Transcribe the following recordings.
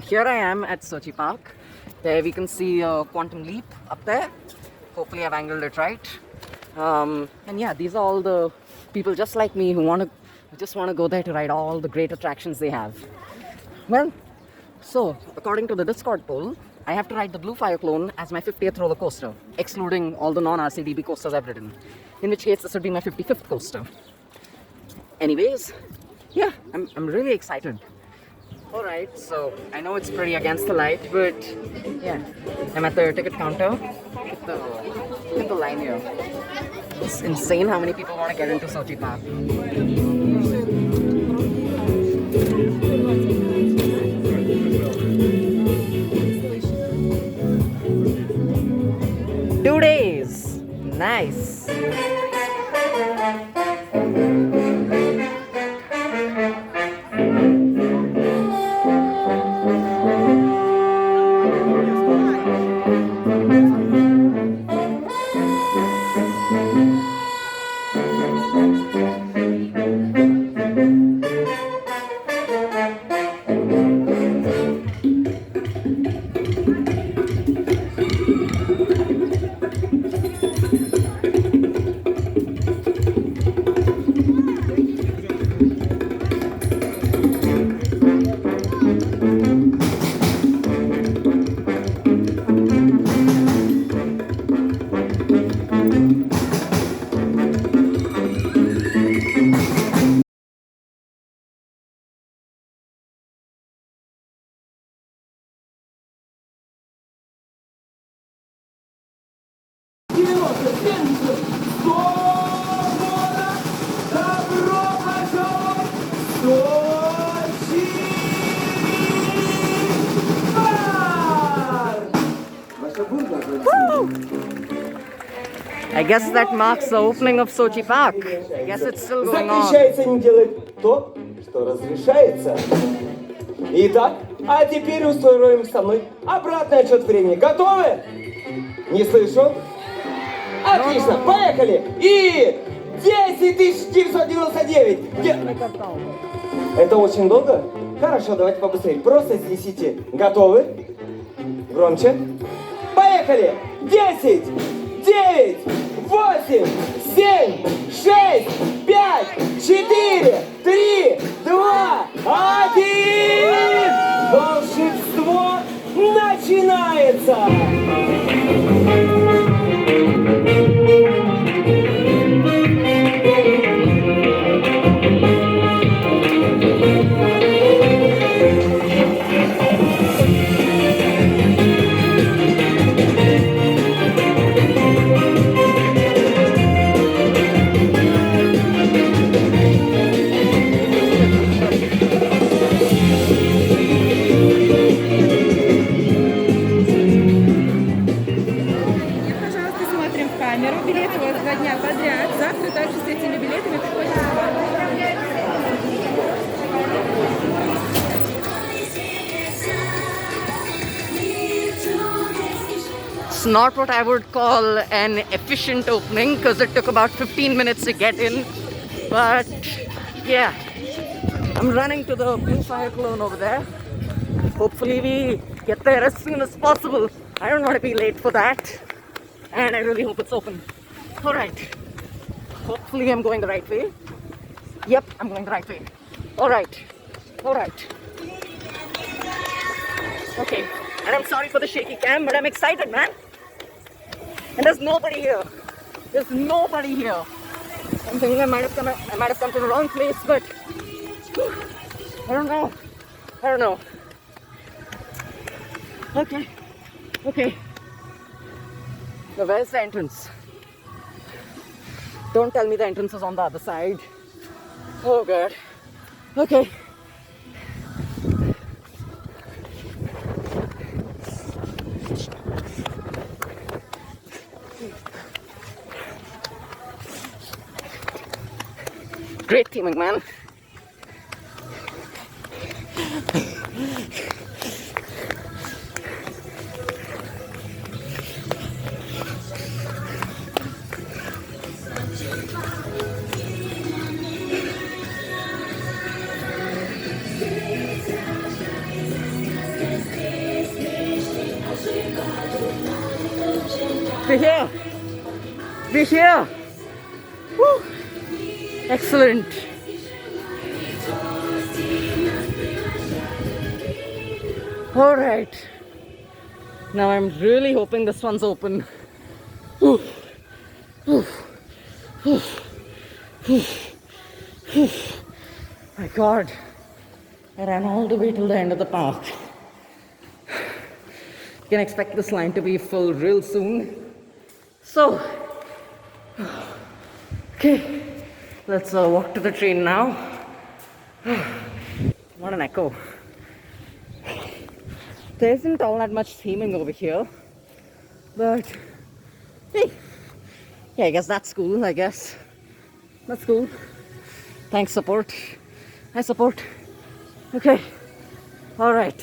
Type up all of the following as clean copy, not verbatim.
Here I am at Sochi Park. There we can see a quantum leap up there. Hopefully I've angled it right. And yeah, these are all the people just like me who just want to go there to ride all the great attractions they have. Well, so according to the Discord poll, I have to ride the Blue Fire Clone as my 50th roller coaster, excluding all the non-RCDB coasters I've ridden. In which case, this would be my 55th coaster. Anyways, yeah, I'm really excited. Alright, so I know it's pretty against the light, but yeah, I'm at the ticket counter. Look at the line here. It's insane how many people want to get into Sochi Park. 2 days. Nice. I guess that marks the opening of Sochi Park. I guess it's still going on. Запрещается не делать то, что разрешается. Итак, а теперь устроим со мной обратный отсчет времени. Готовы? Не слышу. Отлично, поехали! И 10 999. Это очень долго? Хорошо, давайте побыстрее. Просто с 10. Готовы? Громче. Поехали! 10, 9, 8, 7, 6, 5, 4, 3, 2, 1! Волшебство начинается! Билеты у вас 2 дня подряд. Завтра также с этими билетами приходите. It's not what I would call an efficient opening because it took about 15 minutes to get in. But yeah, I'm running to the Blue Fire Clone over there. Hopefully we get there as soon as possible. I don't want to be late for that. And I really hope it's open. Alright. Hopefully I'm going the right way. Yep, I'm going the right way. Alright. Alright. Okay. And I'm sorry for the shaky cam, but I'm excited, man. And there's nobody here. There's nobody here. I'm thinking I might have come to the wrong place, but I don't know. I don't know. Okay. Okay. Now where's the entrance? Don't tell me the entrance is on the other side. Oh god. Okay. Great teaming, man. We're here. We're here. Woo. Excellent. All right. Now I'm really hoping this one's open. Whew. Whew. Whew. Whew. Whew. My God. I ran all the way till the end of the park. You can expect this line to be full real soon. So, okay, let's walk to the train now. What an echo. There isn't all that much theming over here, but hey, yeah, I guess that's cool, I guess. That's cool. Thanks, support. I support. Okay, all right.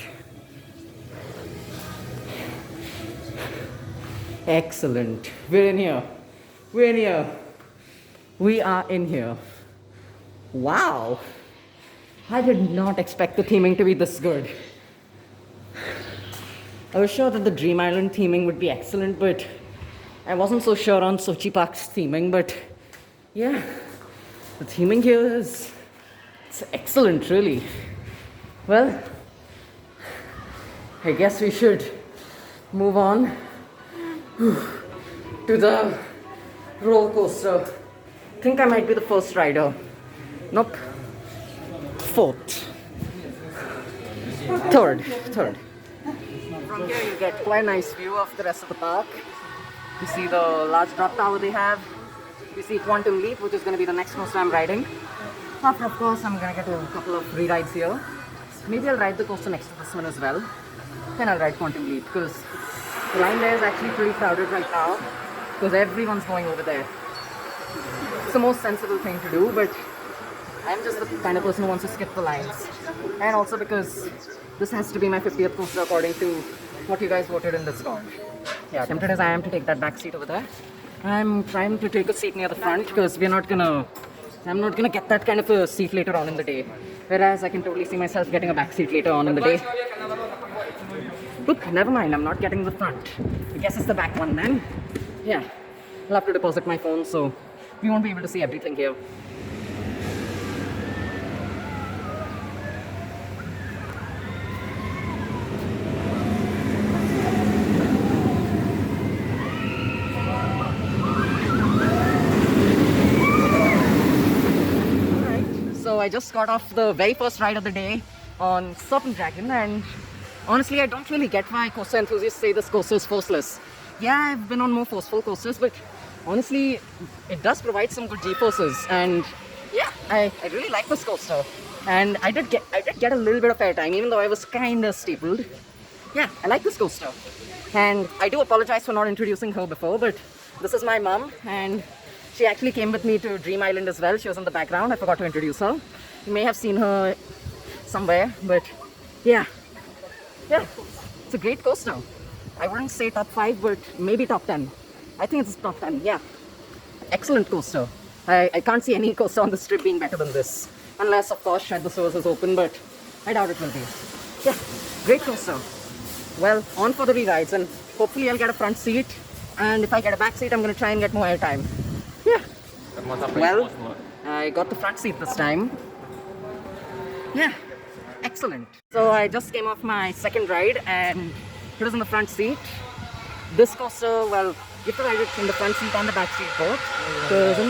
Excellent. We're in here. We're in here. We are in here. Wow. I did not expect the theming to be this good. I was sure that the Dream Island theming would be excellent, but I wasn't so sure on Sochi Park's theming. But yeah, the theming here is it's excellent, really. Well, I guess we should move on to the roller coaster. I think I might be the first rider. Nope. Fourth. Third. From here you get quite a nice view of the rest of the park. You see the large drop tower they have. You see Quantum Leap, which is going to be the next coaster I'm riding. After, of course, I'm going to get a couple of re-rides here. Maybe I'll ride the coaster next to this one as well. Then I'll ride Quantum Leap because the line there is actually pretty crowded right now because everyone's going over there. It's the most sensible thing to do, but I'm just the kind of person who wants to skip the lines. And also because this has to be my 50th coaster according to what you guys voted in Discord. Yeah, tempted as I am to take that back seat over there, I'm trying to take a seat near the front because I'm not gonna get that kind of a seat later on in the day. Whereas I can totally see myself getting a back seat later on in the day. Oop, never mind, I'm not getting the front. I guess it's the back one then. Yeah, I'll have to deposit my phone so we won't be able to see everything here. So I just got off the very first ride of the day on Serpent Dragon, and honestly I don't really get why coaster enthusiasts say this coaster is forceless. Yeah, I've been on more forceful coasters, but honestly it does provide some good G-forces, and yeah, I really like this coaster. And I did get a little bit of airtime even though I was kinda stapled. Yeah, I like this coaster. And I do apologize for not introducing her before, but this is my mom, and she actually came with me to Dream Island as well. She was in the background. I forgot to introduce her. You may have seen her somewhere, but yeah, it's a great coaster. I wouldn't say top 5, but maybe top 10. I think it's top 10, yeah. Excellent coaster. I can't see any coaster on the strip being better than this. Unless, of course, Shed the Source is open, but I doubt it will be. Yeah, great coaster. Well, on for the re-rides, and hopefully I'll get a front seat. And if I get a back seat, I'm going to try and get more airtime. Yeah. Well, I got the front seat this time. Yeah, excellent. So I just came off my second ride and it was in the front seat. This coaster, well, you have to ride it in the front seat and the back seat both. Because in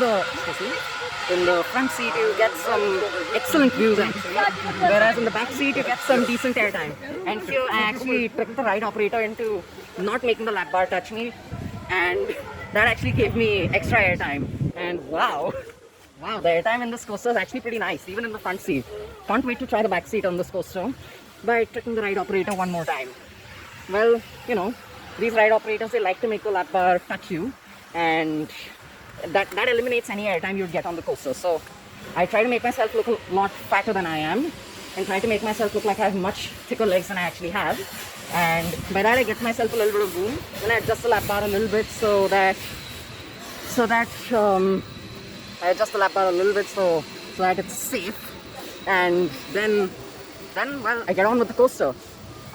the front seat you get some excellent views actually, whereas in the back seat you get some decent airtime. And here I actually tricked the ride operator into not making the lap bar touch me, and that actually gave me extra airtime. And wow, the airtime in this coaster is actually pretty nice, even in the front seat. Can't wait to try the back seat on this coaster by tricking the ride operator one more time. Well, you know, these ride operators, they like to make the lap bar touch you, and that eliminates any airtime you'd get on the coaster. So I try to make myself look a lot fatter than I am, and try to make myself look like I have much thicker legs than I actually have. And by that I get myself a little bit of room. Then I adjust the lap bar a little bit so that I adjust the lap bar a little bit so that it's safe. And then well, I get on with the coaster.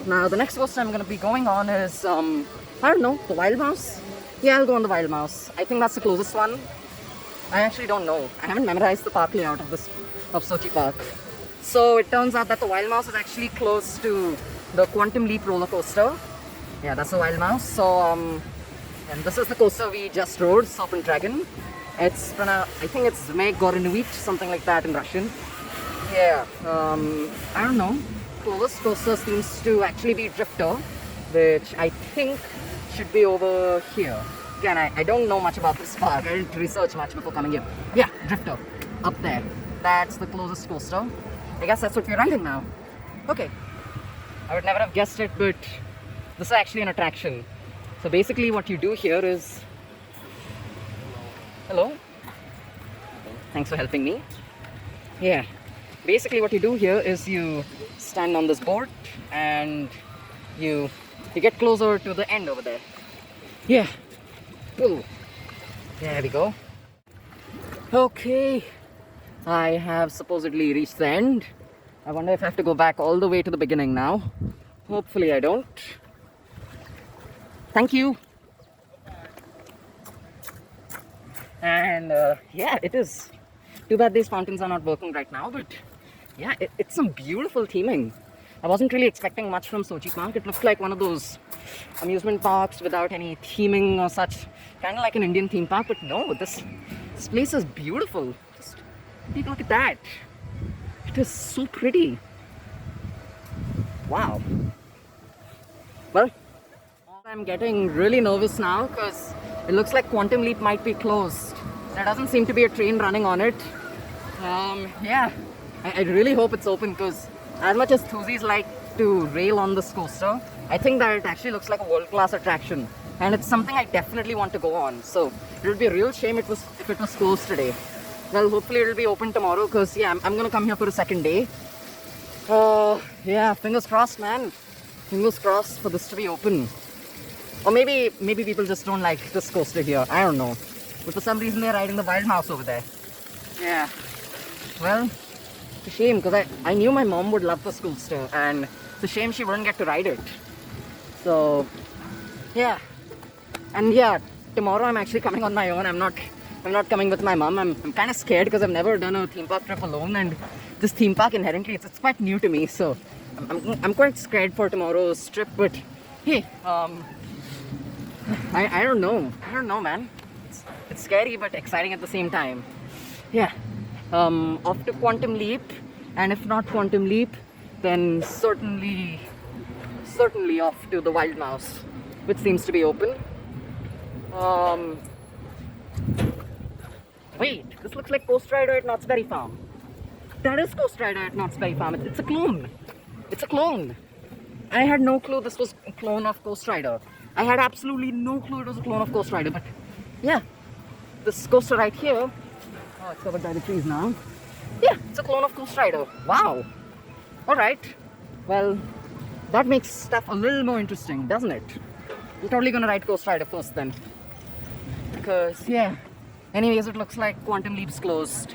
Now the next coaster I'm going to be going on is I don't know, the Wild Mouse. Yeah, I'll go on the wild mouse. I think that's the closest one. I actually don't know. I haven't memorized the park layout of Sochi Park. So it turns out that the wild mouse is actually close to the Quantum Leap roller coaster. Yeah, that's the wild mouse. So and this is the coaster we just rode, Serpent Dragon. It's I think it's Zmei Gorinuit, something like that in Russian. Yeah, I don't know. Closest coaster seems to actually be Drifter, which I think should be over here. Again, I don't know much about this park. I didn't research much before coming here. Yeah, Drifter, up there. That's the closest coaster. I guess that's what we're riding now. Okay. I would never have guessed it, but this is actually an attraction. So basically what you do here is... Hello? Thanks for helping me. Yeah. Basically what you do here is you stand on this board and you get closer to the end over there. Yeah. Cool. There we go. Okay. I have supposedly reached the end. I wonder if I have to go back all the way to the beginning now. Hopefully I don't. Thank you. And yeah, it is. Too bad these fountains are not working right now, but yeah, it's some beautiful theming. I wasn't really expecting much from Sochi Park. It looked like one of those amusement parks without any theming or such. Kind of like an Indian theme park, but no, this place is beautiful. Just take a look at that. It is so pretty. Wow. Well, I'm getting really nervous now because it looks like Quantum Leap might be closed. There doesn't seem to be a train running on it. Yeah, I really hope it's open because as much as Thuzies like to rail on this coaster, I think that it actually looks like a world-class attraction. And it's something I definitely want to go on. So it would be a real shame if it was closed today. Well, hopefully it'll be open tomorrow because yeah, I'm gonna come here for a second day. Yeah, fingers crossed, man. Fingers crossed for this to be open. Or maybe people just don't like this coaster here. I don't know. But for some reason they're riding the wild mouse over there. Yeah. Well, it's a shame because I knew my mom would love this coaster and it's a shame she wouldn't get to ride it. So, yeah. And yeah, tomorrow I'm actually coming on my own. I'm not coming with my mom. I'm kind of scared because I've never done a theme park trip alone, and this theme park inherently it's quite new to me. So I'm quite scared for tomorrow's trip. But hey, I don't know. I don't know, man. It's scary but exciting at the same time. Yeah. Off to Quantum Leap, and if not Quantum Leap, then certainly off to the Wild Mouse, which seems to be open. Wait, this looks like Coast Rider at Knott's Berry Farm. That is Coast Rider at Knott's Berry Farm. It's a clone. It's a clone. I had no clue this was a clone of Coast Rider. I had absolutely no clue it was a clone of Coast Rider, but yeah, this coaster right here, oh, it's covered by the trees now. Yeah, it's a clone of Coast Rider. Wow. Alright. Well, that makes stuff a little more interesting, doesn't it? We're totally gonna ride Coast Rider first then. Because, yeah. Anyways, it looks like Quantum Leap's closed.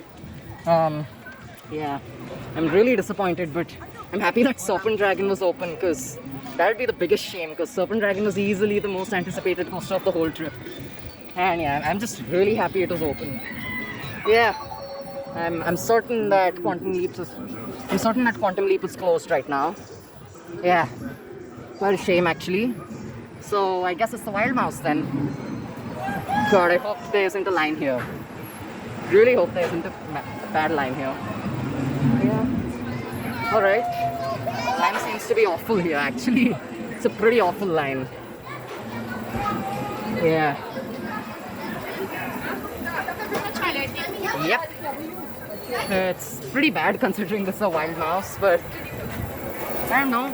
Yeah. I'm really disappointed, but I'm happy that Serpent Dragon was open because that would be the biggest shame because Serpent Dragon was easily the most anticipated coaster of the whole trip. And yeah, I'm just really happy it was open. Yeah. I'm certain that Quantum Leap is closed right now. Yeah. Quite a shame actually. So I guess it's the Wild Mouse then. God, I hope there isn't a line here. Really hope there isn't a bad line here. Yeah. Alright. The line seems to be awful here actually. It's a pretty awful line. Yeah. Yep. It's pretty bad considering this is a Wild Mouse, but I don't know.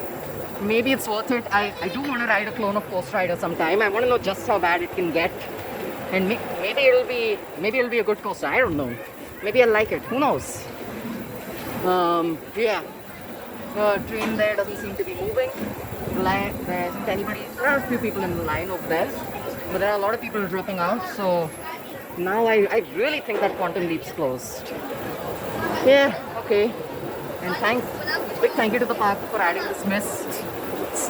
Maybe it's worth it. I do want to ride a clone of Coast Rider sometime. I want to know just how bad it can get. And maybe it'll be a good coaster. I don't know. Maybe I'll like it. Who knows? Yeah. The train there doesn't seem to be moving. There isn't anybody. There are a few people in the line over there, but there are a lot of people dropping out. So now I really think that Quantum Leap's closed. Yeah. Okay. And big thank you to the park for adding this mist.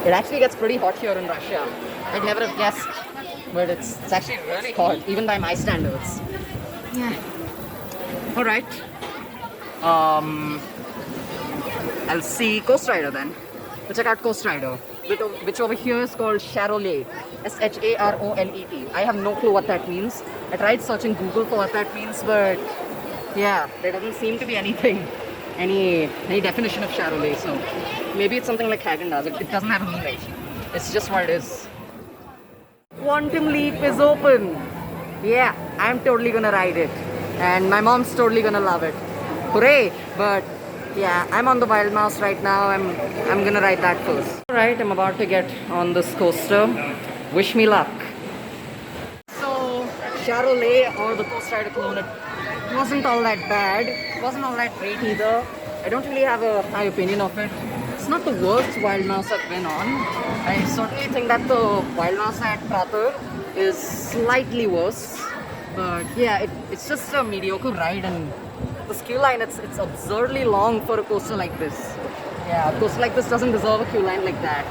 It actually gets pretty hot here in Russia. I'd never have guessed. but it's actually really hot, even by my standards. Yeah. All right. I'll see Coast Rider then. We'll check out Coast Rider, which over here is called Charolais. Sharolet. I have no clue what that means. I tried searching Google for what that means, but yeah, there doesn't seem to be anything, any definition of Charolais. So maybe it's something like Haagen-Dazs. It doesn't have a meaning. It's just what it is. Quantum Leap is open. Yeah, I'm totally gonna ride it, and my mom's totally gonna love it. Hooray! But yeah, I'm on the Wild Mouse right now. I'm gonna ride that first. Alright, I'm about to get on this coaster. Wish me luck. So, Charolais or the Coast Rider clone, it wasn't all that bad. It wasn't all that great either. I don't really have a high opinion of it. It's not the worst Wild Mouse I've been on. I certainly think that the Wild Mouse at Pratar is slightly worse. But yeah, it's just a mediocre ride, and the queue line, it's absurdly long for a coaster like this. Yeah, a coaster like this doesn't deserve a queue line like that.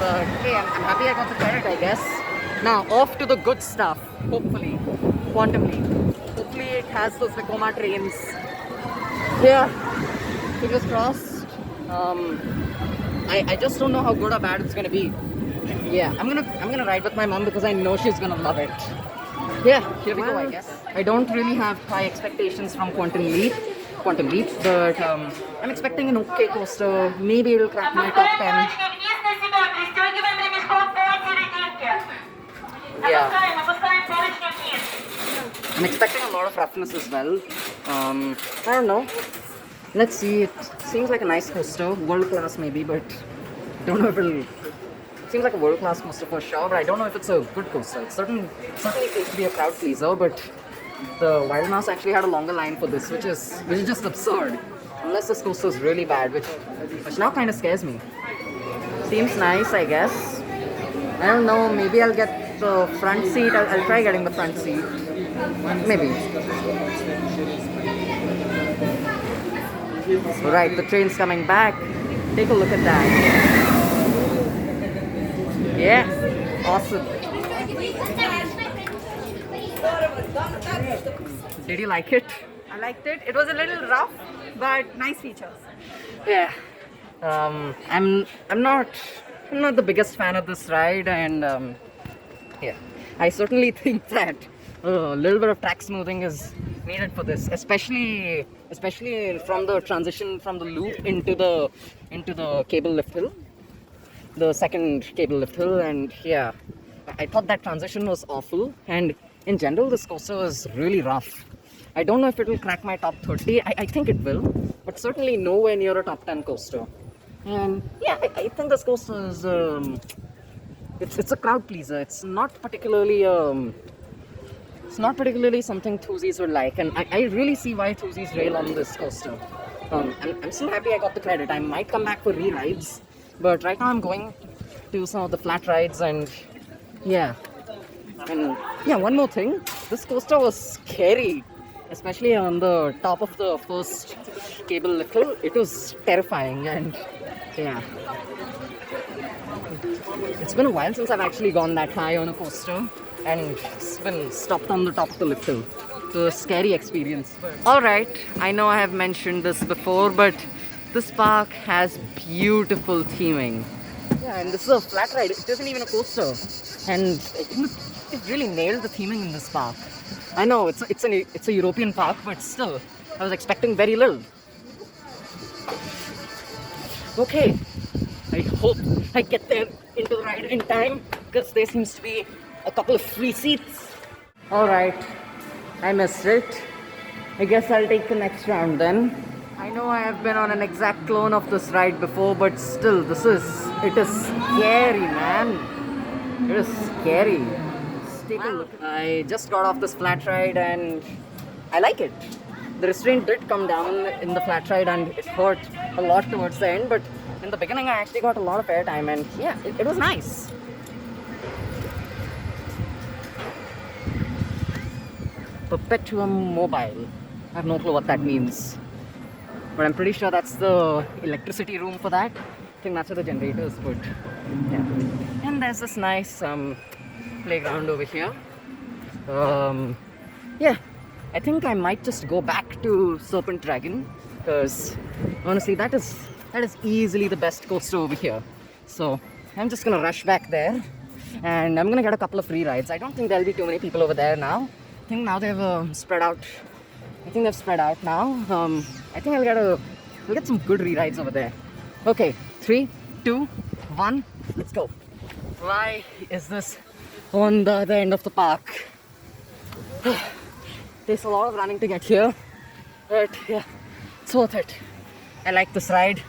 But hey, I'm happy I got the credit, I guess. Now, off to the good stuff, hopefully. Quantum Leap. Hopefully it has those Vekoma trains. Yeah, fingers crossed. I just don't know how good or bad it's gonna be. Yeah, I'm gonna ride with my mom because I know she's gonna love it. Yeah, here we go, I guess. I don't really have high expectations from Quantum Leap, but I'm expecting an okay coaster. Maybe it'll crack my top 10. Yeah. I'm expecting a lot of roughness as well. I don't know. Let's see. It seems like a nice coaster, world class maybe, but don't know if it'll. Seems like a world class coaster for sure, but I don't know if it's a good coaster. It certainly seems to be a crowd pleaser, but the Wild Mouse actually had a longer line for this, which is just absurd. Unless this coaster is really bad, which now kind of scares me. Seems nice, I guess. I don't know. Maybe I'll get the front seat. I'll try getting the front seat. Maybe. Right, the train's coming back. Take a look at that. Yeah, awesome. Did you like it? I liked it. It was a little rough, but nice features. Yeah. I'm not the biggest fan of this ride, and yeah, I certainly think that a little bit of track smoothing is needed for this, especially from the transition from the loop into the cable lift hill. The second cable lift hill, and yeah, I thought that transition was awful, and in general this coaster was really rough. I don't know if it will crack my top 30. I think it will, but certainly nowhere near a top 10 coaster. And yeah, I think this coaster is it's a crowd pleaser. It's not particularly something Thuzies would like, and I really see why Thuzies rail on this coaster. I'm still happy I got the credit. I might come back for re-rides, but right now I'm going to some of the flat rides, and yeah, one more thing. This coaster was scary, especially on the top of the first cable lift hill. It was terrifying, and yeah, it's been a while since I've actually gone that high on a coaster and it's been stopped on the top of the lift hill. It was a scary experience. Alright, I know I have mentioned this before, but this park has beautiful theming. Yeah, and this is a flat ride. It isn't even a coaster. And it really nailed the theming in this park. I know it's a European park, but still, I was expecting very little. Okay, I hope I get there into the ride in time, because there seems to be a couple of free seats. Alright, I missed it. I guess I'll take the next round then. I know I have been on an exact clone of this ride before, but still, it is scary, man. It is scary. Just take a look. I just got off this flat ride and I like it. The restraint did come down in the flat ride and it hurt a lot towards the end, but in the beginning I actually got a lot of airtime, and yeah, it was nice. Perpetuum mobile. I have no clue what that means, but I'm pretty sure that's the electricity room for that. I think that's where the generator is put. Yeah. And there's this nice playground over here. Yeah, I think I might just go back to Serpent Dragon because honestly, that is easily the best coaster over here. So I'm just gonna rush back there, and I'm gonna get a couple of free rides. I don't think there'll be too many people over there now. I think now they've spread out. I think they've spread out now. I think we'll get some good re-rides over there. Okay, 3, 2, 1, let's go. Why is this on the other end of the park? Takes a lot of running to get here, but yeah, it's worth it. I like this ride.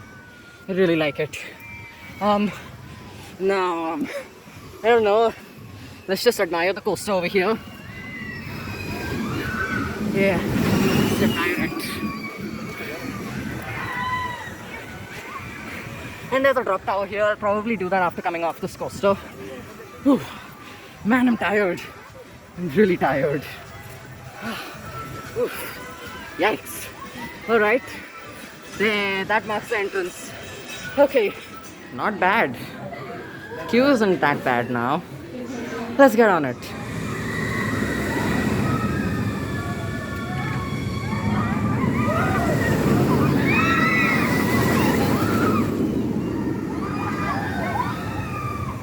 I really like it. Now, I don't know. Let's just admire the coaster over here. Yeah, let's admire it. And there's a drop tower here. I'll probably do that after coming off this coaster. Whew. Man, I'm tired. I'm really tired. Yikes. Alright. That marks the entrance. Okay. Not bad. Queue isn't that bad now. Let's get on it.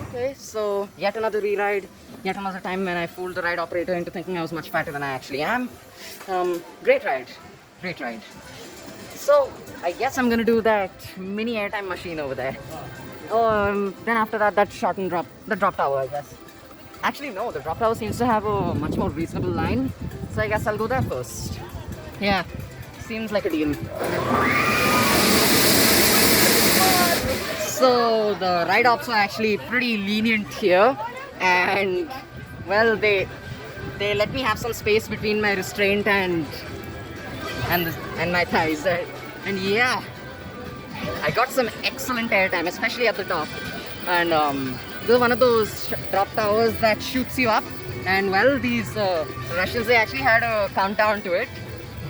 Okay, so yet another re-ride. Yet another time when I fooled the ride operator into thinking I was much fatter than I actually am. Great ride. Great ride. So, I guess I'm gonna do that mini airtime machine over there. Then after that, the drop tower, I guess. Actually, no, the drop tower seems to have a much more reasonable line. So I guess I'll go there first. Yeah, seems like a deal. So, the ride ops are actually pretty lenient here. And well, they let me have some space between my restraint and my thighs, and yeah, I got some excellent airtime, especially at the top. And this is one of those drop towers that shoots you up, and well, these Russians, they actually had a countdown to it,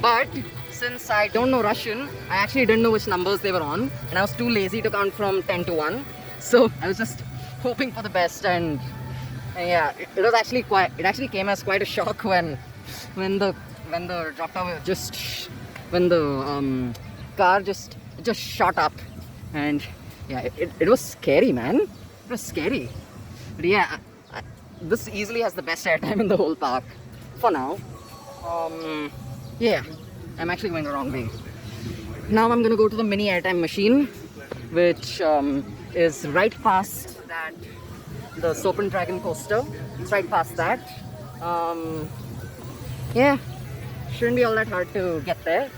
but since I don't know Russian, I actually didn't know which numbers they were on, and I was too lazy to count from 10 to 1, so I was just hoping for the best. And yeah, it actually came as quite a shock when the drop tower when the car just shot up, and yeah, it was scary, man. It was scary. But yeah, this easily has the best airtime in the whole park for now. Yeah, I'm actually going the wrong way. Now I'm gonna go to the mini airtime machine, which is right past the Serpent Dragon coaster. It's right past that. Yeah, shouldn't be all that hard to get there.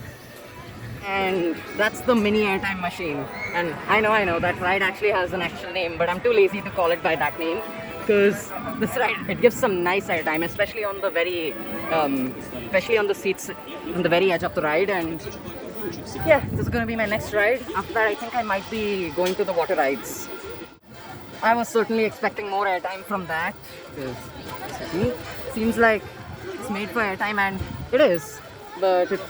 And that's the mini airtime machine. And I know that ride actually has an actual name, but I'm too lazy to call it by that name, because this ride, it gives some nice airtime, especially on the especially on the seats on the very edge of the ride. And yeah, this is gonna be my next ride. After that, I think I might be going to the water rides. I was certainly expecting more airtime from that, because it seems like it's made for airtime, and it is, but it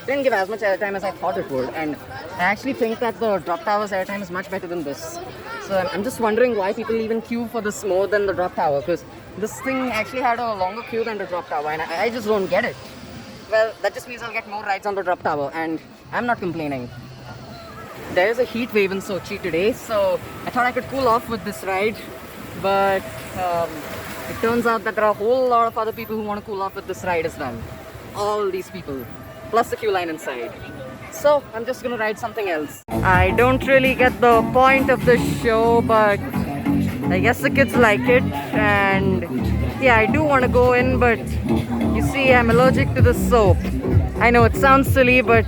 didn't give as much airtime as I thought it would. And I actually think that the drop tower's airtime is much better than this. So I'm just wondering why people even queue for this more than the drop tower, because this thing actually had a longer queue than the drop tower, and I just don't get it. Well, that just means I'll get more rides on the drop tower, and I'm not complaining. There's a heat wave in Sochi today, so I thought I could cool off with this ride, but it turns out that there are a whole lot of other people who want to cool off with this ride as well. All these people, plus the queue line inside. So I'm just gonna ride something else. I don't really get the point of the show, but I guess the kids like it, and yeah, I do want to go in, but you see, I'm allergic to the soap. I know it sounds silly, but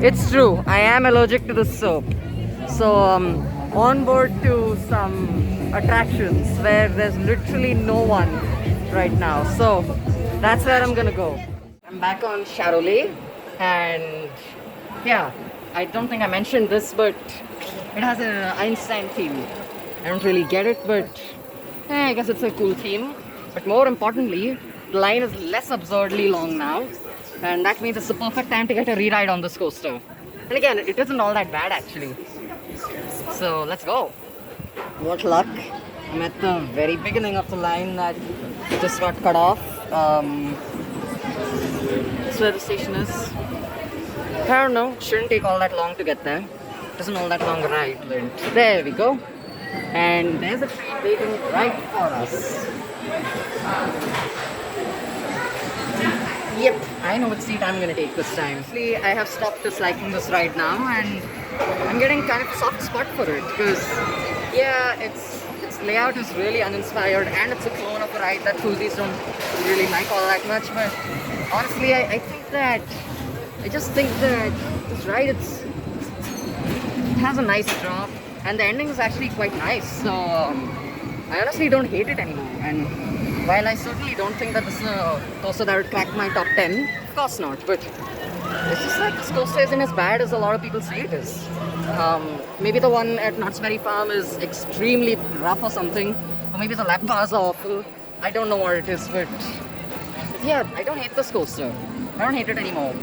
it's true. I am allergic to the soap. So on board to some attractions where there's literally no one right now. So that's where I'm gonna go. I'm back on Charolais, and yeah, I don't think I mentioned this, but it has an Einstein theme. I don't really get it, but I guess it's a cool theme. But more importantly, the line is less absurdly long now, and that means it's the perfect time to get a re-ride on this coaster. And again, it isn't all that bad actually. So let's go. What luck. I'm at the very beginning of the line that just got cut off. That's where the station is. I don't know, shouldn't take all that long to get there. It isn't all that long a ride, but there we go. And there's a train waiting right for us. Yep, I know what seat I'm gonna take this time. Actually, I have stopped disliking this ride now, and I'm getting kind of a soft spot for it because, yeah, its layout is really uninspired, and it's a clone of a ride that foodies don't really like all that much. But honestly, I just think that this ride it has a nice drop, and the ending is actually quite nice. So I honestly don't hate it anymore. And while I certainly don't think that this is a coaster that would crack my top 10, of course not, but it's just like this coaster isn't as bad as a lot of people say it is. Maybe the one at Knott's Berry Farm is extremely rough or something, or maybe the lap bars are awful. I don't know what it is, but yeah, I don't hate this coaster. I don't hate it anymore.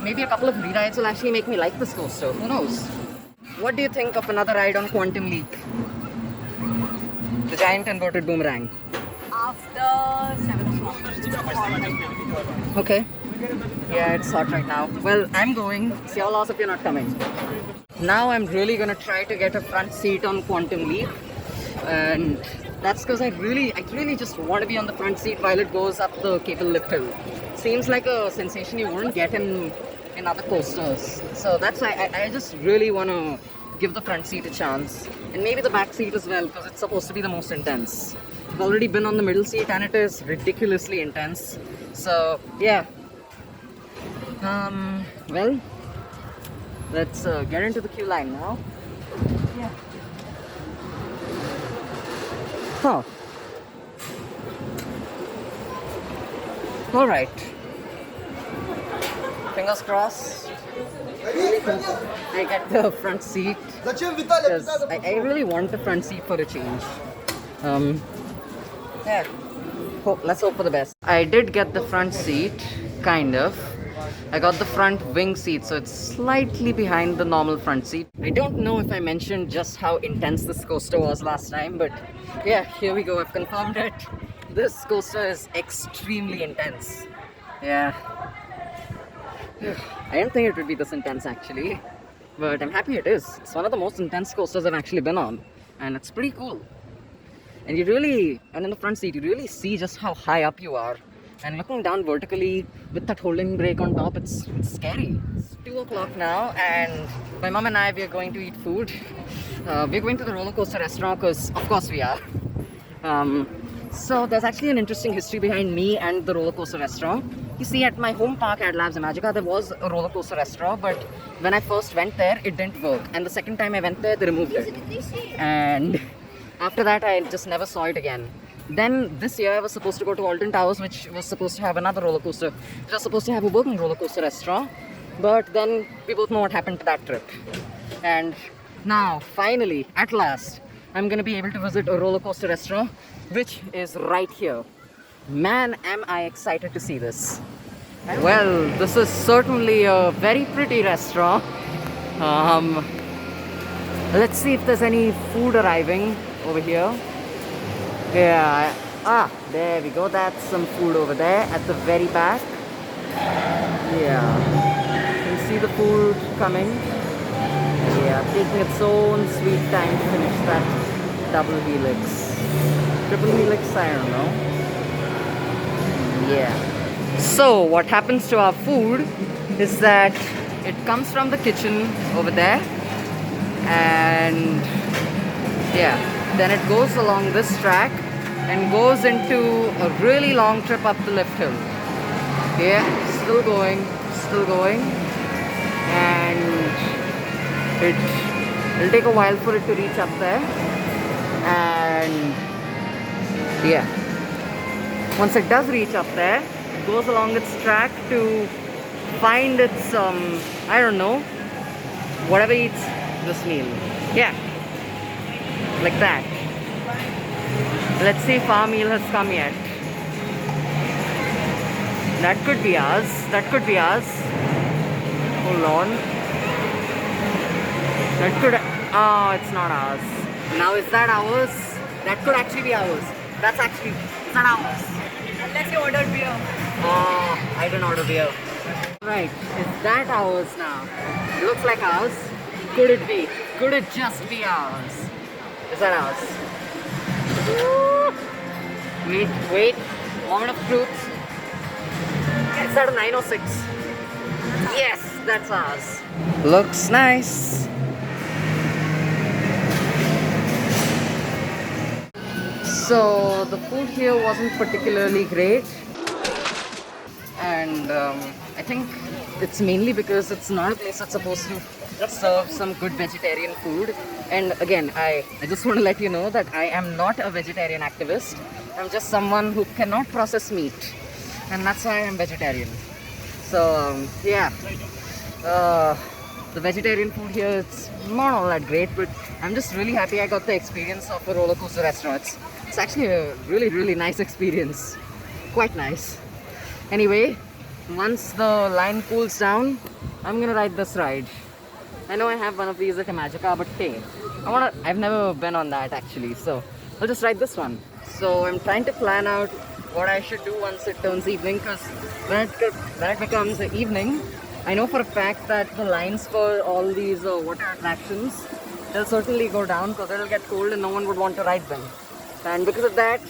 Maybe a couple of re-rides will actually make me like this coaster. Who knows? What do you think of another ride on Quantum Leap? The giant inverted boomerang. After 7 o'clock. Okay. Yeah, it's hot right now. Well, I'm going. It's your loss if you're not coming. Now I'm really gonna try to get a front seat on Quantum Leap. And that's because I really just want to be on the front seat while it goes up the cable lift hill. Seems like a sensation you won't get in other coasters. So that's why I just really want to give the front seat a chance. And maybe the back seat as well, because it's supposed to be the most intense. I've already been on the middle seat and it is ridiculously intense. So yeah. Well, let's get into the queue line now. Yeah. Huh. All right. Fingers crossed. I get the front seat. Because I really want the front seat for a change. Yeah. Let's hope for the best. I did get the front seat, kind of. I got the front wing seat, so it's slightly behind the normal front seat. I don't know if I mentioned just how intense this coaster was last time, but yeah, here we go. I've confirmed it. This coaster is extremely intense. Yeah. I didn't think it would be this intense actually, but I'm happy it is. It's one of the most intense coasters I've actually been on, and it's pretty cool. And in the front seat, you really see just how high up you are. And looking down vertically with that holding brake on top, it's scary. It's 2 o'clock now, and my mom and I, we are going to eat food. We're going to the roller coaster restaurant because, of course, we are. So there's actually an interesting history behind me and the roller coaster restaurant. You see, at my home park at Labs Imagica, there was a roller coaster restaurant, but when I first went there, it didn't work. And the second time I went there, they removed it. And after that, I just never saw it again. Then this year I was supposed to go to Alton Towers, which was supposed to have another roller coaster. It was supposed to have a working roller coaster restaurant, but then we both know what happened to that trip. And now, finally, at last, I'm gonna be able to visit a roller coaster restaurant, which is right here. Man, am I excited to see this. Well, this is certainly a very pretty restaurant. Let's see if there's any food arriving over here. Yeah, there we go. That's some food over there at the very back. Yeah, you can see the food coming. Yeah, taking its own sweet time to finish that double helix. Triple helix, I don't know. Yeah. So what happens to our food is that it comes from the kitchen over there, and yeah, then it goes along this track and goes into a really long trip up the lift hill. Yeah, still going, and it'll take a while for it to reach up there. And yeah, once it does reach up there, it goes along its track to find its I don't know, whatever eats this meal. Yeah, like that. Let's see if our meal has come yet. That could be ours. That could be ours. Hold on. That could... Oh, it's not ours. Now, is that ours? That could actually be ours. That's actually, is that ours? Unless you ordered beer. Oh, I didn't order beer. Right, is that ours now? It looks like ours. Could it be? Could it just be ours? Is that ours? Woo! Wait. Moment of truth. Is that a 906? Yes, that's ours. Looks nice. So the food here wasn't particularly great, and I think it's mainly because it's not a place that's supposed to serve some good vegetarian food. And again, I just want to let you know that I am not a vegetarian activist. I'm just someone who cannot process meat, and that's why I'm vegetarian. So yeah, the vegetarian food here, it's not all that great, but I'm just really happy I got the experience of a roller coaster restaurant. It's actually a really nice experience. Quite nice. Anyway, once the line cools down, I'm gonna ride this ride. I know I have one of these at Magica, but hey, I've never been on that actually, so I'll just ride this one. So I'm trying to plan out what I should do once it turns evening, because when it becomes evening, I know for a fact that the lines for all these water attractions, they'll certainly go down because it'll get cold and no one would want to ride them. And because of that,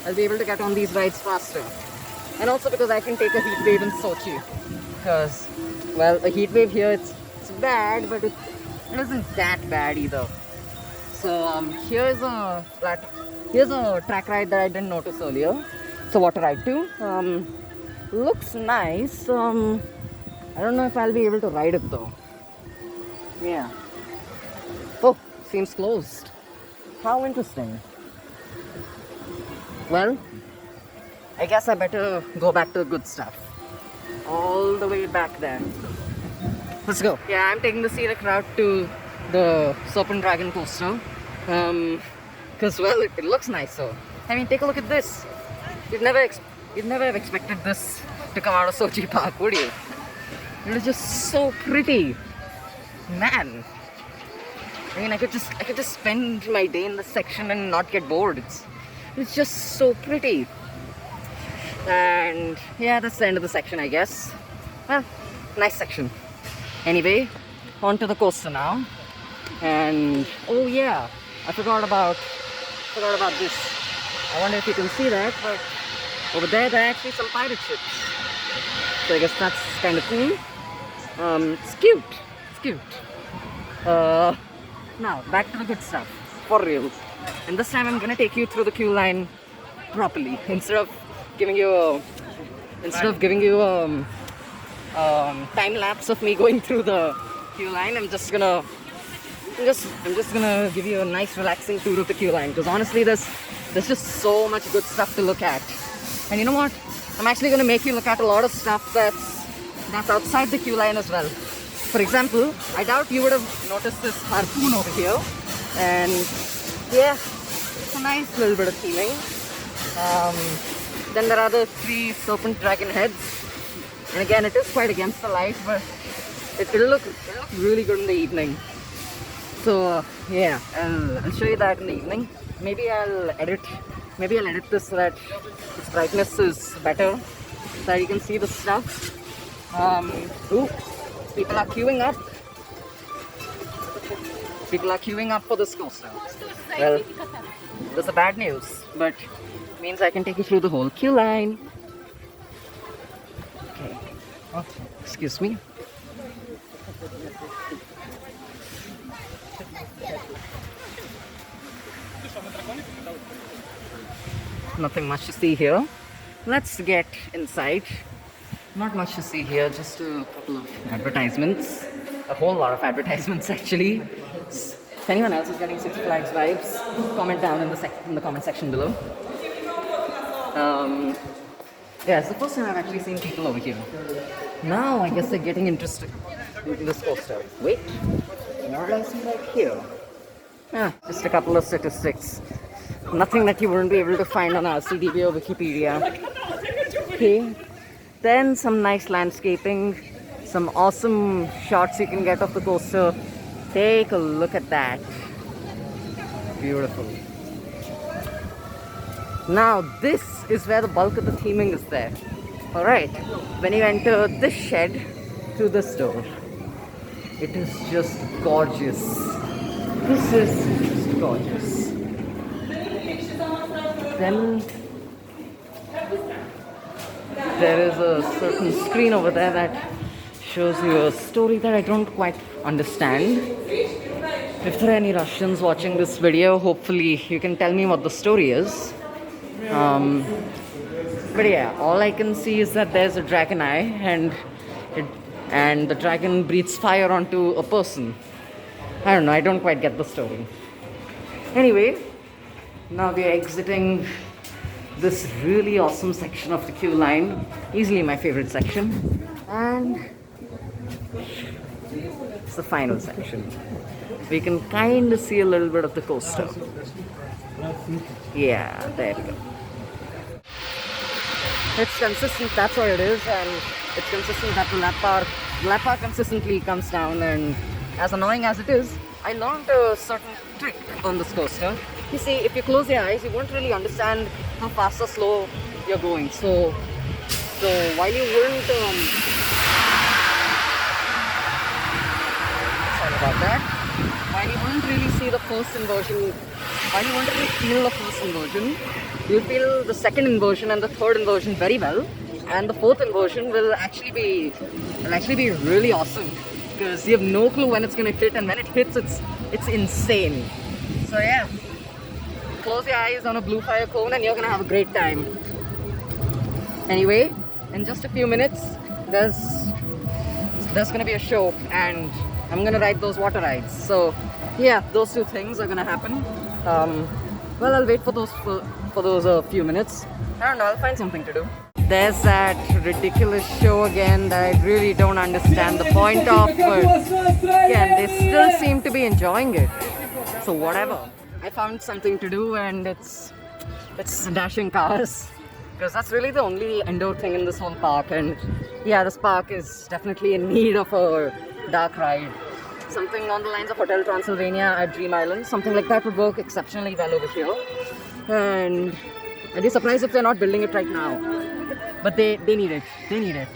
I'll be able to get on these rides faster. And also because I can take a heat wave in Sochi. Because, well, a heat wave here, it's bad, but it isn't that bad either. So here's a track ride that I didn't notice earlier. It's a water ride too. Looks nice. I don't know if I'll be able to ride it though. Yeah. Oh, seems closed. How interesting. Well, I guess I better go back to the good stuff. All the way back there. Let's go. Yeah, I'm taking the scenic route to the Serpent Dragon coaster. Because, well, it looks nice. So, I mean, take a look at this. You'd never have expected this to come out of Sochi Park, would you? It is just so pretty. Man. I mean, I could just spend my day in this section and not get bored. It's just so pretty. And yeah, that's the end of the section, I guess. Well, nice section. Anyway, on to the coaster now. And oh yeah, I forgot about this. I wonder if you can see that, but over there are actually some pirate ships. So I guess that's kind of cool. It's cute. It's cute. Now back to the good stuff, for real. And this time I'm gonna take you through the queue line properly instead of giving you a time lapse of me going through the queue line. I'm just gonna give you a nice relaxing tour of the queue line, because honestly there's just so much good stuff to look at. And you know what? I'm actually gonna make you look at a lot of stuff that's outside the queue line as well. For example, I doubt you would have noticed this harpoon over here, and yeah, it's a nice little bit of theming. Then there are the 3 serpent dragon heads, and again it is quite against the light, but it'll look really good in the evening. So yeah, I'll show you that in the evening. Maybe I'll edit this so that its brightness is better, so that you can see the stuff. Ooh, people are queuing up. People are queuing up for this coaster. Well, there's a bad news, but it means I can take you through the whole queue line. Okay. Oh, excuse me. Nothing much to see here. Let's get inside. Not much to see here, just a couple of advertisements. A whole lot of advertisements actually. If anyone else is getting Six Flags vibes, comment down in the comment section below. Yeah, it's the first time I've actually seen people over here. Now I guess they're getting interested in this coaster. Wait, what did I see right here? Just a couple of statistics. Nothing that you wouldn't be able to find on RCDB or Wikipedia. Okay. Then some nice landscaping, some awesome shots you can get of the coaster. Take a look at that. Beautiful. Now this is where the bulk of the theming is there. Alright, when you enter this shed through this door, it is just gorgeous. This is just gorgeous. Then there is a certain screen over there that shows you a story that I don't quite understand. If there are any Russians watching this video, hopefully you can tell me what the story is. But yeah, all I can see is that there's a dragon eye and the dragon breathes fire onto a person. I don't know, I don't quite get the story. Anyway, now we are exiting this really awesome section of the queue line. Easily my favorite section. And it's the final section. We can kind of see a little bit of the coaster. Yeah, there we go. It's consistent, that's what it is, and it's consistent that the lap bar consistently comes down, and as annoying as it is, I learned a certain trick on this coaster. You see, if you close your eyes, you won't really understand how fast or slow you're going. So while you wouldn't, sorry about that, while you wouldn't really see the first inversion, while you won't really feel the first inversion, you'll feel the second inversion and the third inversion very well, and the fourth inversion will actually be really awesome because you have no clue when it's going to hit, and when it hits, it's insane. So yeah, close your eyes on a blue fire cone and you're going to have a great time. Anyway, in just a few minutes, there's going to be a show, and I'm going to ride those water rides. So yeah, those two things are going to happen. Well, I'll wait for those few minutes. I don't know, I'll find something to do. There's that ridiculous show again that I really don't understand the point of, but again, they still seem to be enjoying it. So whatever. I found something to do, and it's dashing cars, because that's really the only indoor thing in this whole park. And yeah, this park is definitely in need of a dark ride. Something on the lines of Hotel Transylvania at Dream Island. Something like that would work exceptionally well over here. And I'd be surprised if they're not building it right now. But they need it. They need it.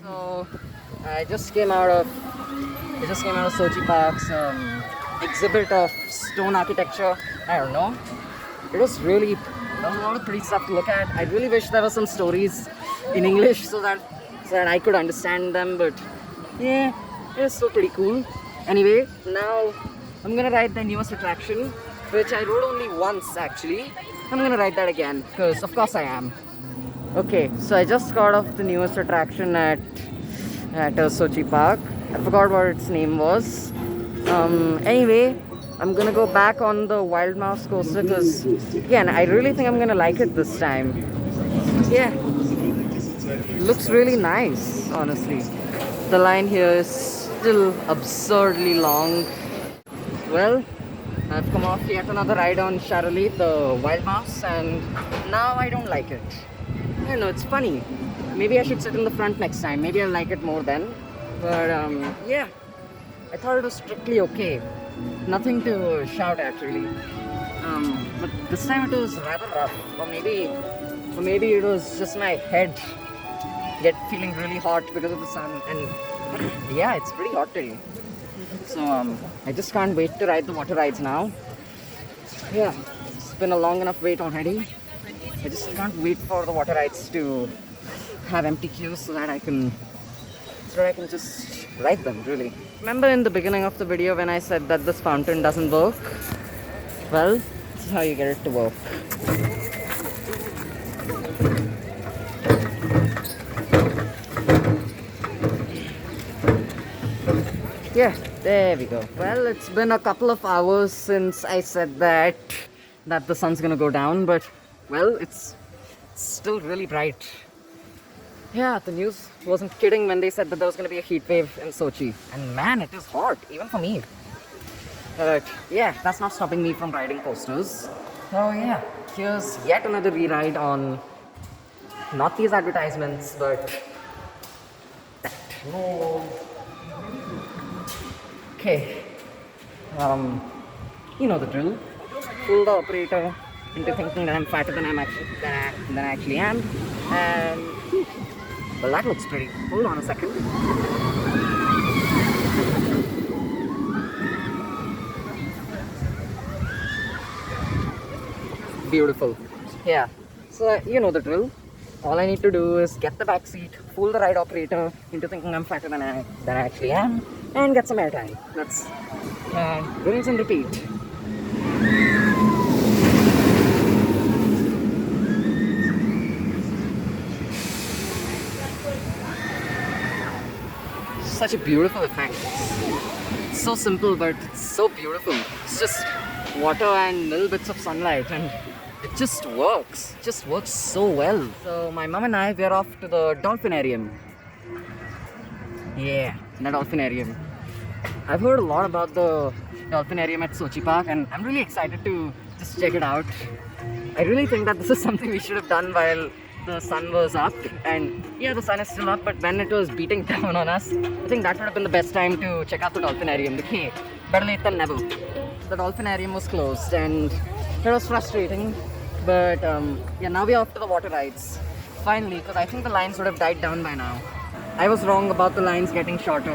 So I just came out of Sochi Park's exhibit of stone architecture. I don't know. There was a lot of pretty stuff to look at. I really wish there were some stories in English so that I could understand them. But yeah, it was still pretty cool. Anyway, now I'm gonna ride the newest attraction, which I rode only once actually. I'm gonna ride that again because of course I am. Okay, so I just got off the newest attraction at Sochi Park. I forgot what its name was. Anyway, I'm gonna go back on the Wild Mouse coaster because, again, I really think I'm gonna like it this time. Yeah, looks really nice, honestly. The line here is still absurdly long. Well, I've come off yet another ride on Charolais, the Wild Mouse, and now I don't like it. I don't know, it's funny. Maybe I should sit in the front next time. Maybe I'll like it more then. But yeah, I thought it was strictly okay. Nothing to shout at really. But this time it was rather rough. Or maybe it was just my head feeling really hot because of the sun. And yeah, it's pretty hot today. So I just can't wait to ride the water rides now. Yeah, it's been a long enough wait already. I just can't wait for the water rides to have empty queues so that I can just ride them, really. Remember in the beginning of the video when I said that this fountain doesn't work? Well, this is how you get it to work. Yeah, there we go. Well, it's been a couple of hours since I said that the sun's gonna go down, but well, it's still really bright. Yeah, the news wasn't kidding when they said that there was going to be a heat wave in Sochi. And man, it is hot, even for me. But yeah, that's not stopping me from riding coasters. So yeah, here's yet another re-ride on not these advertisements, but that. No. Okay. Um, you know the drill. Fool the operator into thinking that I'm fatter than I actually am. And well, that looks pretty. Hold on a second. Beautiful. Yeah. So you know the drill. All I need to do is get the back seat, fool the ride operator into thinking I'm fatter than I actually am, and get some airtime. That's rinse and repeat. Such a beautiful effect. It's so simple, but it's so beautiful. It's just water and little bits of sunlight, and it just works. It just works so well. So my mom and I, we're off to the Dolphinarium. Yeah, the Dolphinarium. I've heard a lot about the Dolphinarium at Sochi Park, and I'm really excited to just check it out. I really think that this is something we should have done while the sun was up, and yeah, the sun is still up, but when it was beating down on us, I think that would have been the best time to check out the Dolphinarium. Okay, better late than never. The Dolphinarium was closed, and it was frustrating, but yeah, now we're off to the water rides. Finally, because I think the lines would have died down by now. I was wrong about the lines getting shorter.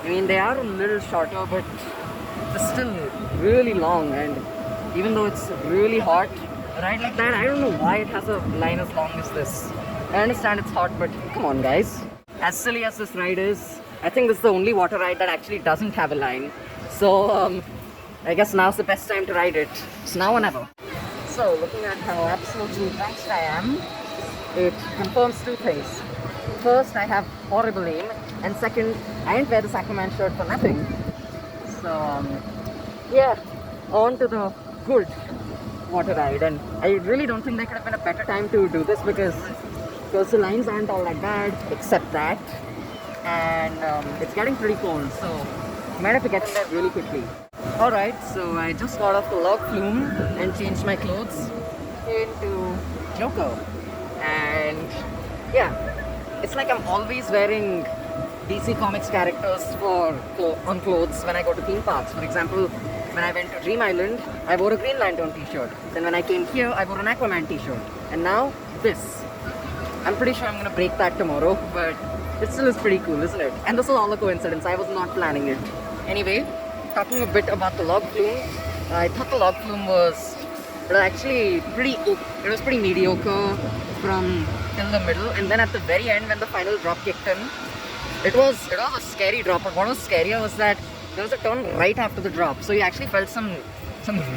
I mean, they are a little shorter, but they're still really long, and even though it's really hot, a ride like that, I don't know why it has a line as long as this. I understand it's hot, but come on, guys. As silly as this ride is, I think this is the only water ride that actually doesn't have a line. So, I guess now's the best time to ride it. It's now or never. So, looking at how absolutely drenched I am, it confirms two things. First, I have horrible aim, and second, I didn't wear the Aquaman shirt for nothing. So, yeah, on to the good water ride, and I really don't think there could have been a better time to do this because the lines aren't all that bad, except that, and it's getting pretty cold, so I might have to get in there really quickly. Alright, so I just got off the log flume and changed my clothes into Joker, and yeah, it's like I'm always wearing DC Comics characters on clothes when I go to theme parks. For example, when I went to Dream Island, I wore a Green Lantern t-shirt. Then when I came here, I wore an Aquaman t-shirt. And now, this. I'm pretty sure I'm gonna break that tomorrow, but it still is pretty cool, isn't it? And this was all a coincidence, I was not planning it. Anyway, talking a bit about the log flume, I thought the log flume was actually pretty mediocre from till the middle, and then at the very end when the final drop kicked in, it was a scary drop, but what was scarier was that there was a turn right after the drop, so you actually felt some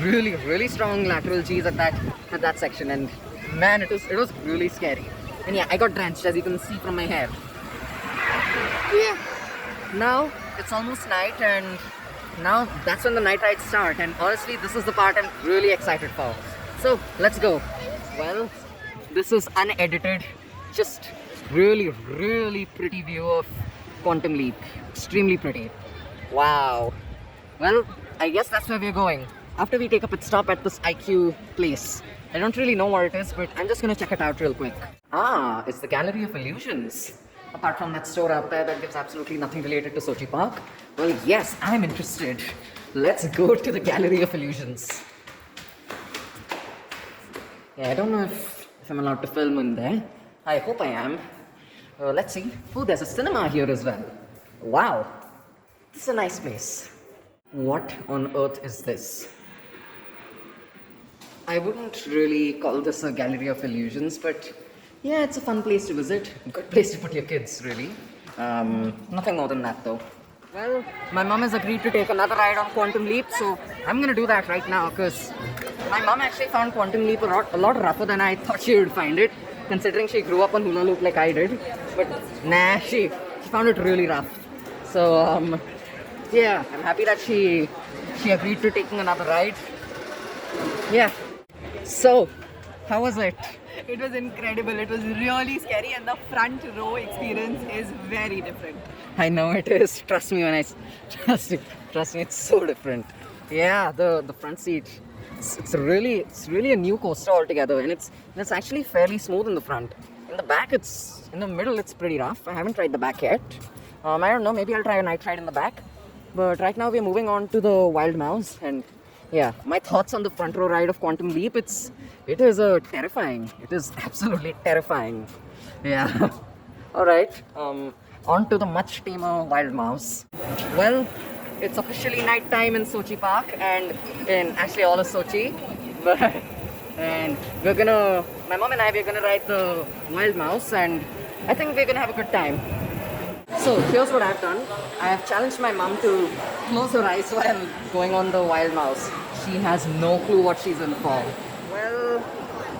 really strong lateral G's at that section, and man, it was really scary. And yeah, I got drenched, as you can see from my hair. Yeah, now it's almost night, and now that's when the night rides start, and honestly this is the part I'm really excited for. So let's go. Well, this is unedited, just really pretty view of Quantum Leap. Extremely pretty. Wow. Well, I guess that's where we're going. After we take a pit stop at this IQ place. I don't really know where it is, but I'm just gonna check it out real quick. Ah, it's the Gallery of Illusions. Apart from that store out there that gives absolutely nothing related to Sochi Park. Well, yes, I'm interested. Let's go to the Gallery of Illusions. Yeah, I don't know if I'm allowed to film in there. I hope I am. Let's see. Oh, there's a cinema here as well. Wow. This is a nice place. What on earth is this? I wouldn't really call this a Gallery of Illusions, but yeah, it's a fun place to visit. Good place to put your kids, really. Nothing more than that, though. Well, my mom has agreed to take another ride on Quantum Leap, so I'm gonna do that right now, because my mom actually found Quantum Leap a lot rougher than I thought she would find it, considering she grew up on hula loop like I did. But nah, she found it really rough. So yeah, I'm happy that she agreed to taking another ride. Yeah. So, how was it? It was incredible. It was really scary, and the front row experience is very different. I know it is. Trust me when trust me, it's so different. Yeah, the front seat. It's really a new coaster altogether, and it's actually fairly smooth in the front. In the back, in the middle, it's pretty rough. I haven't tried the back yet. I don't know. Maybe I'll try a night ride in the back. But right now we're moving on to the Wild Mouse, and yeah, my thoughts on the front row ride of Quantum Leap. It is terrifying. It is absolutely terrifying. Yeah. All right. On to the much tamer Wild Mouse. Well, it's officially night time in Sochi Park and in actually all of Sochi. But and my mom and we're gonna ride the Wild Mouse, and I think we're gonna have a good time. So here's what I've done. I have challenged my mom to close her eyes while going on the Wild Mouse. She has no clue what she's in for. Well,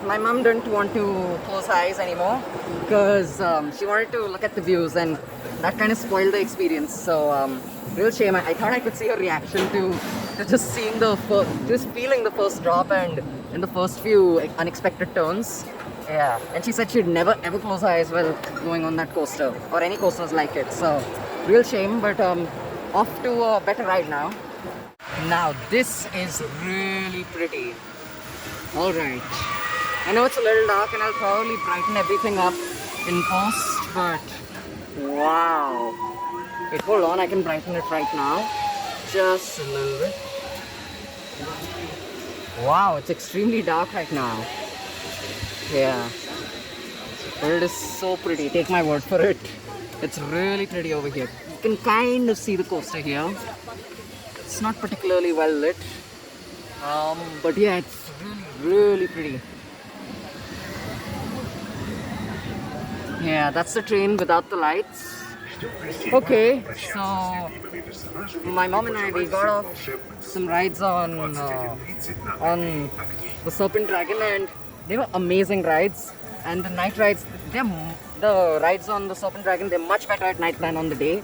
my mom didn't want to close her eyes anymore because she wanted to look at the views, and that kind of spoiled the experience. So real shame. I thought I could see her reaction to just just feeling the first drop and in the first few unexpected turns. Yeah, and she said she'd never ever close her eyes while going on that coaster or any coasters like it. So real shame, but off to a better ride now. Now this is really pretty. All right. I know it's a little dark and I'll probably brighten everything up in post, but wow. Wait, hold on, I can brighten it right now. Just a little bit. Wow, it's extremely dark right now. Yeah. But it is so pretty, take my word for it. It's really pretty over here. You can kind of see the coaster here. It's not particularly well lit. But yeah, it's really pretty. Yeah, that's the train without the lights. Okay, so my mom and we got off some rides on the Serpent Dragon, and they were amazing rides. And the night rides, the rides on the Serpent Dragon, they're much better at night than on the day.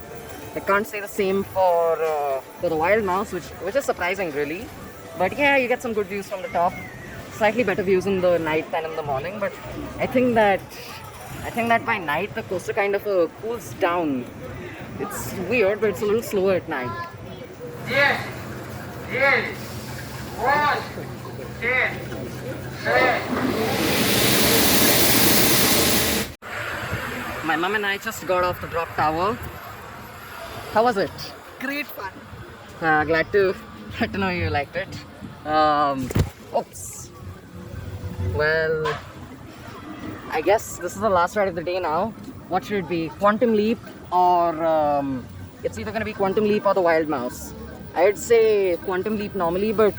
I can't say the same for the Wild Mouse, which is surprising really. But yeah, you get some good views from the top. Slightly better views in the night than in the morning, but I think that by night the coaster kind of cools down. It's weird, but it's a little slower at night. Yes. 1, 10, 7. My mom and I just got off the drop tower. How was it? Great fun. Glad to know you liked it. Oops. Well, I guess this is the last ride of the day now. What should it be? Quantum Leap or it's either going to be Quantum Leap or the Wild Mouse. I'd say Quantum Leap normally, but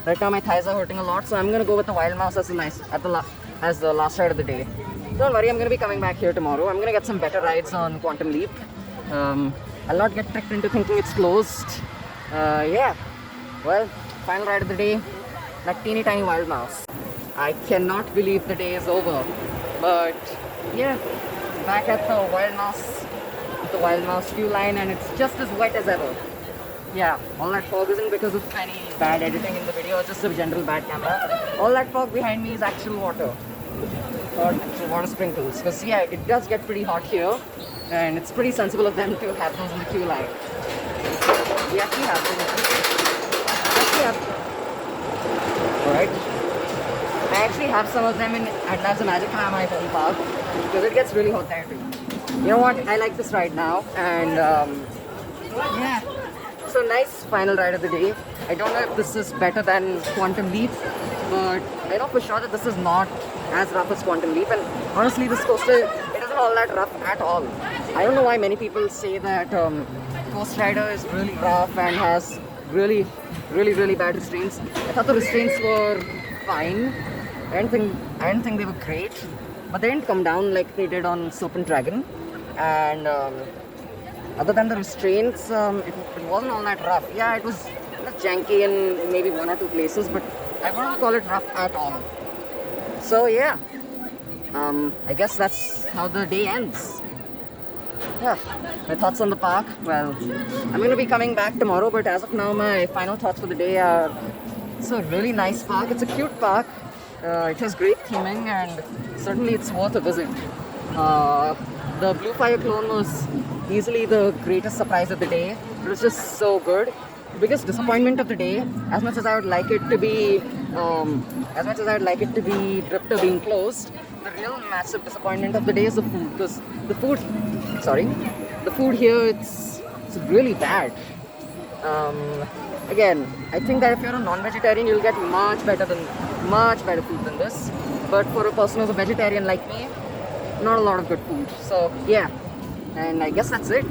right now my thighs are hurting a lot, so I'm going to go with the Wild Mouse as the last ride of the day. Don't worry, I'm going to be coming back here tomorrow. I'm going to get some better rides on Quantum Leap. I'll not get tricked into thinking it's closed. Yeah. Well, final ride of the day, that teeny tiny Wild Mouse. I cannot believe the day is over. But yeah, back at the Wild Mouse queue line, and it's just as wet as ever. Yeah, all that fog isn't because of any bad editing in the video, just a general bad camera. All that fog behind me is actual water, or actual water sprinkles. Because yeah, it does get pretty hot here, and it's pretty sensible of them to have those in the queue line. We actually have them. Alright. I actually have some of them at Labs Magic at my home park because it gets really hot there too. You know what? I like this ride now, and yeah. So nice final ride of the day. I don't know if this is better than Quantum Leap, but I know for sure that this is not as rough as Quantum Leap. And honestly, this coaster, it isn't all that rough at all. I don't know why many people say that Ghost Rider is really rough and has really bad restraints. I thought the restraints were fine. I didn't think they were great, but they didn't come down like they did on Serpent Dragon. And other than the restraints, it wasn't all that rough. Yeah, it was janky in maybe one or two places, but I wouldn't call it rough at all. So yeah, I guess that's how the day ends. Yeah, my thoughts on the park. Well, I'm going to be coming back tomorrow, but as of now, my final thoughts for the day are: it's a really nice park. It's a cute park. It has great theming, and certainly it's worth a visit. The Blue Fire clone was easily the greatest surprise of the day. It was just so good. biggest disappointment of the day, as much as I would like it to be, Drifter being closed, the real massive disappointment of the day is the food. Because the food here, it's really bad. Again, I think that if you're a non-vegetarian, you'll get much better food than this. But for a person who's a vegetarian like me, not a lot of good food. So yeah, and I guess that's it.